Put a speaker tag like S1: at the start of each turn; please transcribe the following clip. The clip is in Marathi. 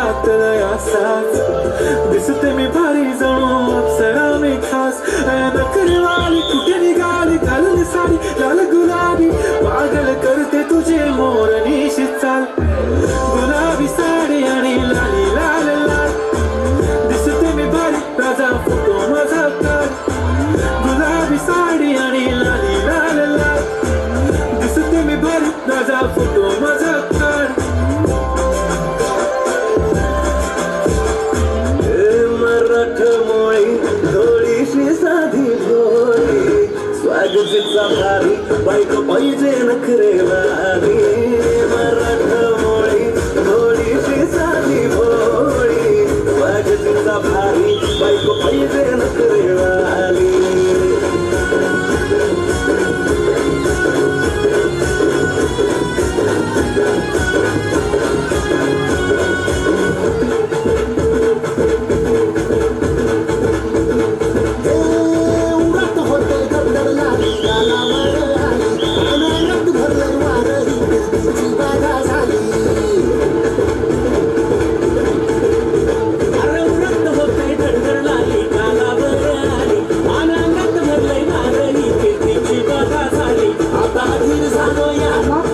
S1: डोळ्यात असाच दिसते मी भारी जणू अप्सरा मी खास नखरेवाली कुठे निघाली घालून साडी लाल गुलाबी पागल करते तुझे मोरनीशी चाल गुलाबी साडी आणि लाली लाल लाल दिसते मी भारी राजा फोटो माझा काढ गुलाबी साडी आणि लाली लाल लाल दिसते मी भारी राजा फोटो माझा काढ मराठमोळी थोडीशी साधी भोळी स्वागतीचा भारी बायको पाहिजे नखरेवाली मराठमोळी थोडीशी साधी भोळी स्वागतीचा भारी बायको पाहिजे नखरेवाली
S2: आता धीर झालो या